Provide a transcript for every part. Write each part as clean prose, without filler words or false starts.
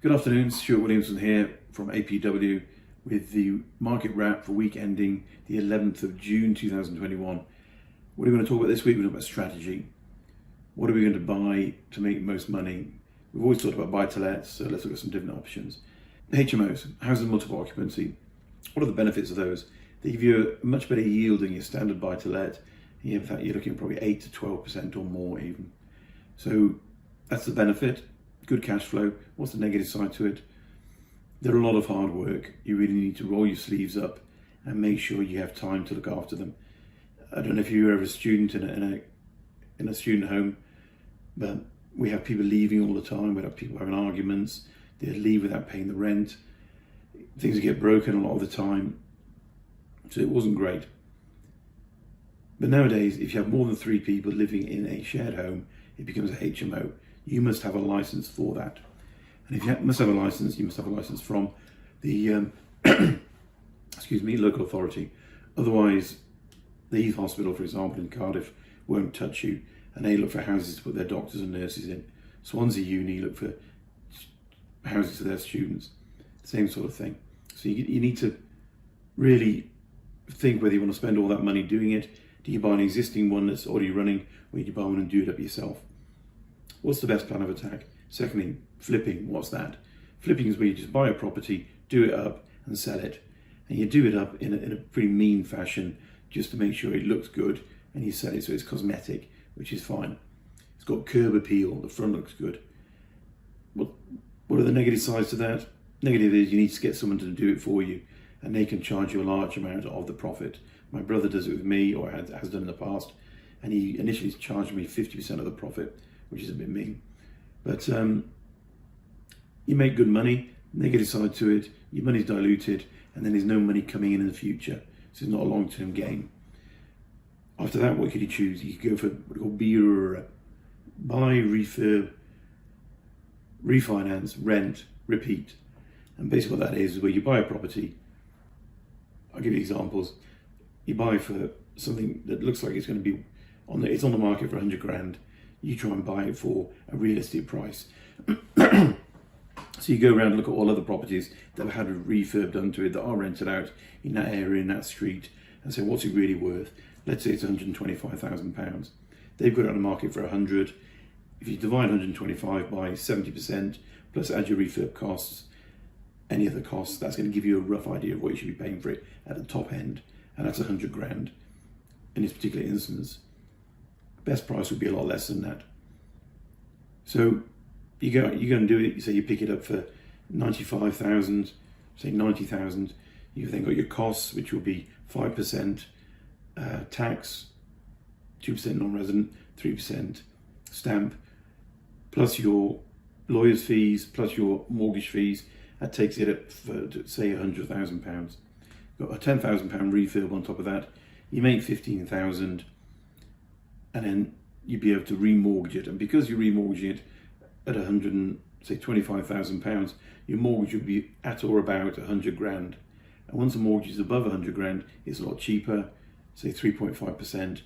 Good afternoon, Stuart Williamson here from APW with the market wrap for week ending the 11th of June 2021. What are we going to talk about this week? We're going to talk about strategy. What are we going to buy to make the most money? We've always talked about buy-to-lets, so let's look at some different options. HMOs, housing multiple occupancy. What are the benefits of those? They give you a much better yield than your standard buy-to-let. In fact, you're looking at probably 8 to 12% or more even. So that's the benefit. Good cash flow. What's the negative side to it? They're a lot of hard work. You really need to roll your sleeves up and make sure you have time to look after them. I don't know if you were ever a student in a student home, but we have people leaving all the time. We have people having arguments. They leave without paying the rent. Things get broken a lot of the time. So it wasn't great. But nowadays, if you have more than 3 people living in a shared home, it becomes a HMO. You must have a license for that. And if you must have a license, you must have a license from the local authority. Otherwise, the Heath Hospital, for example, in Cardiff, won't touch you, and they look for houses to put their doctors and nurses in. Swansea Uni look for houses for their students. Same sort of thing. So you need to really think whether you want to spend all that money doing it. Do you buy an existing one that's already running, or do you buy one and do it up yourself? What's the best plan of attack? Secondly, flipping. What's that? Flipping is where you just buy a property, do it up and sell it. And you do it up in a pretty mean fashion just to make sure it looks good, and you sell it so it's cosmetic, which is fine. It's got curb appeal, the front looks good. What are the negative sides to that? Negative is you need to get someone to do it for you, and they can charge you a large amount of the profit. My brother does it with me, or has done in the past, and he initially charged me 50% of the profit, which is a bit mean. But you make good money. Negative side to it, your money's diluted, and then there's no money coming in the future. So it's not a long-term gain. After that, what could you choose? You could go for what we call buy, refurb, refinance, rent, repeat. And basically what that is where you buy a property. I'll give you examples. You buy for something that looks like it's going to be it's on the market for 100 grand. You try and buy it for a realistic price. So you go around and look at all other properties that have had a refurb done to it, that are rented out in that area, in that street, and say, what's it really worth? Let's say it's £125,000. They've got it on the market for 100. If you divide 125 by 70%, plus add your refurb costs, any other costs, that's going to give you a rough idea of what you should be paying for it at the top end, and that's 100 grand in this particular instance. Best price would be a lot less than that. So you go and do it. You say you pick it up for 95,000, say 90,000. You've then got your costs, which will be 5% tax, 2% non-resident, 3% stamp, plus your lawyer's fees, plus your mortgage fees. That takes it up for, say, £100,000. Got a £10,000 refurb on top of that. You make 15,000. And then you'd be able to remortgage it. And because you're remortgaging it at £25,000, your mortgage would be at or about 100 grand. And once the mortgage is above 100 grand, it's a lot cheaper, say 3.5%.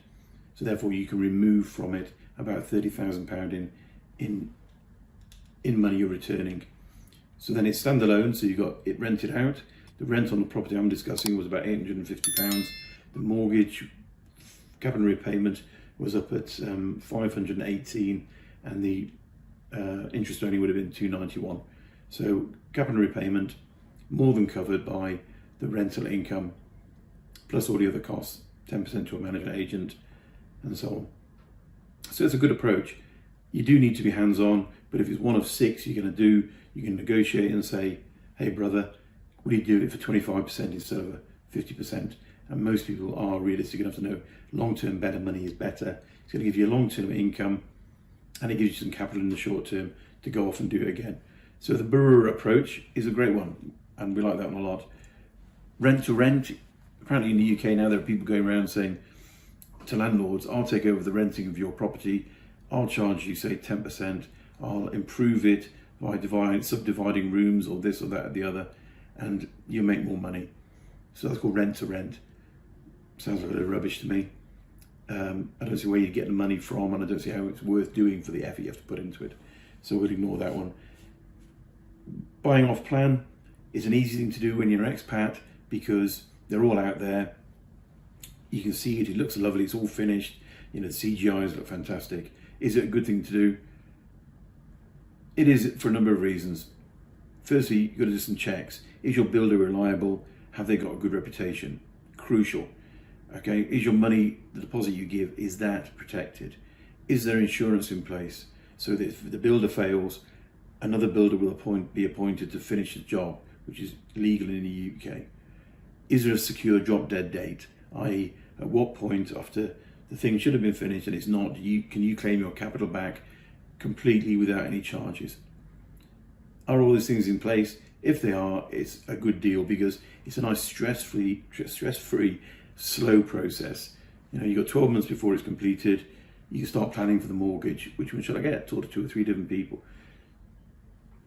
So therefore you can remove from it about £30,000 in money you're returning. So then it's standalone, so you got it rented out. The rent on the property I'm discussing was about £850. The mortgage, capital repayment, was up at 518, and the interest only would have been 291. So capital repayment more than covered by the rental income, plus all the other costs, 10% to a management agent, and so on. So it's a good approach. You do need to be hands-on, but if it's one of 6 you're going to do, you can negotiate and say, hey brother, will you do it for 25% instead of 50%? And most people are realistic enough to know long-term better money is better. It's going to give you a long-term income, and it gives you some capital in the short term to go off and do it again. So the Brewer approach is a great one, and we like that one a lot. Rent to rent. Apparently in the UK now there are people going around saying to landlords, I'll take over the renting of your property. I'll charge you, say, 10%. I'll improve it by subdividing rooms or this or that or the other, and you make more money. So that's called rent to rent. Sounds a bit of rubbish to me. I don't see where you're getting money from, and I don't see how it's worth doing for the effort you have to put into it. So we'll ignore that one. Buying off plan is an easy thing to do when you're an expat because they're all out there. You can see it, it looks lovely, it's all finished. The CGIs look fantastic. Is it a good thing to do? It is for a number of reasons. Firstly, you've got to do some checks. Is your builder reliable? Have they got a good reputation? Crucial. Okay, is your money, the deposit you give, is that protected? Is there insurance in place so that if the builder fails, another builder will be appointed to finish the job, which is legal in the UK? Is there a secure drop dead date, i.e. at what point after the thing should have been finished and it's not, can you claim your capital back completely without any charges? Are all these things in place? If they are, it's a good deal because it's a nice stress-free, slow process. You've got 12 months before it's completed. You can start planning for the mortgage. Which one should I get? Talk to 2 or 3 different people.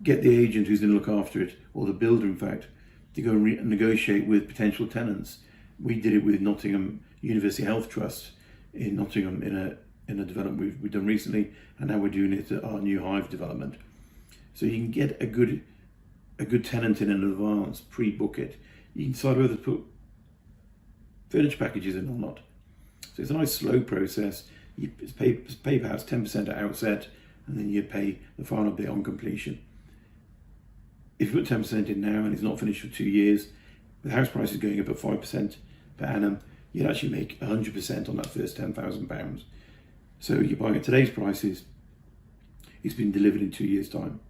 Get the agent who's going to look after it, or the builder, in fact, to go and negotiate with potential tenants. We did it with Nottingham University Health Trust in Nottingham in a development we've done recently, and now we're doing it at our new Hive development. So you can get a good tenant in advance, pre-book it. You can decide whether to put furniture packages in or not. So it's a nice slow process. You pay perhaps 10% at outset, and then you pay the final bit on completion. If you put 10% in now and it's not finished for 2 years, with house prices going up at 5% per annum, you'd actually make 100% on that first £10,000. So you're buying at today's prices, it's been delivered in 2 years' time,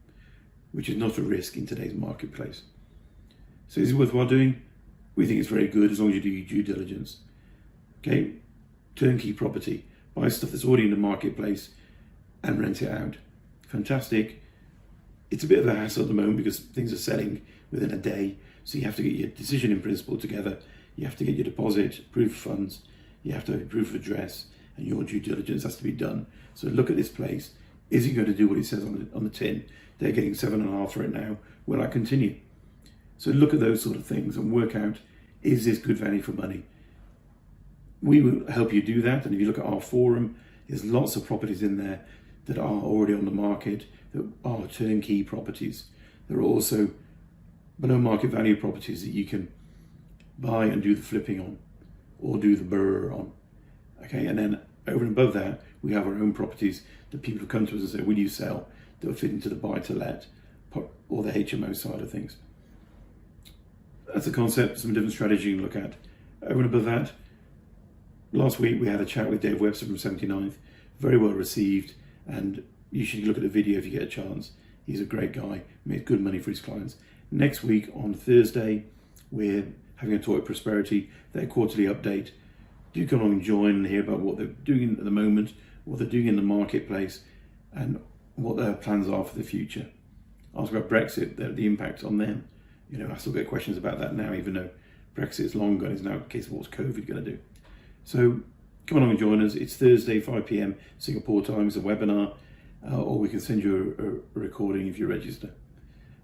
which is not a risk in today's marketplace. So is it worthwhile doing? We think it's very good as long as you do your due diligence. Okay, turnkey property. Buy stuff that's already in the marketplace and rent it out. Fantastic. It's a bit of a hassle at the moment because things are selling within a day. So you have to get your decision in principle together. You have to get your deposit, proof of funds. You have to have proof of address, and your due diligence has to be done. So look at this place. Is it going to do what it says on the tin? They're getting 7.5 for it now. Will I continue? So look at those sort of things and work out, is this good value for money? We will help you do that. And if you look at our forum, there's lots of properties in there that are already on the market, that are turnkey properties. There are also below market value properties that you can buy and do the flipping on, or do the BRRRR on. Okay, and then over and above that, we have our own properties that people come to us and say, will you sell, that will fit into the buy-to-let or the HMO side of things. That's a concept, some different strategy you can look at. Over and above that, last week we had a chat with Dave Webster from 79th, very well received, and you should look at the video if you get a chance. He's a great guy, made good money for his clients. Next week on Thursday, we're having a talk with Prosperity, their quarterly update. Do come along and join and hear about what they're doing at the moment, what they're doing in the marketplace, and what their plans are for the future. Ask about Brexit, the impact on them. I still get questions about that now, even though Brexit is long gone. It's now a case of what's COVID going to do. So come along and join us. It's Thursday, 5 p.m. Singapore time. It's a webinar, or we can send you a recording if you register.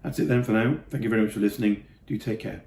That's it then for now. Thank you very much for listening. Do take care.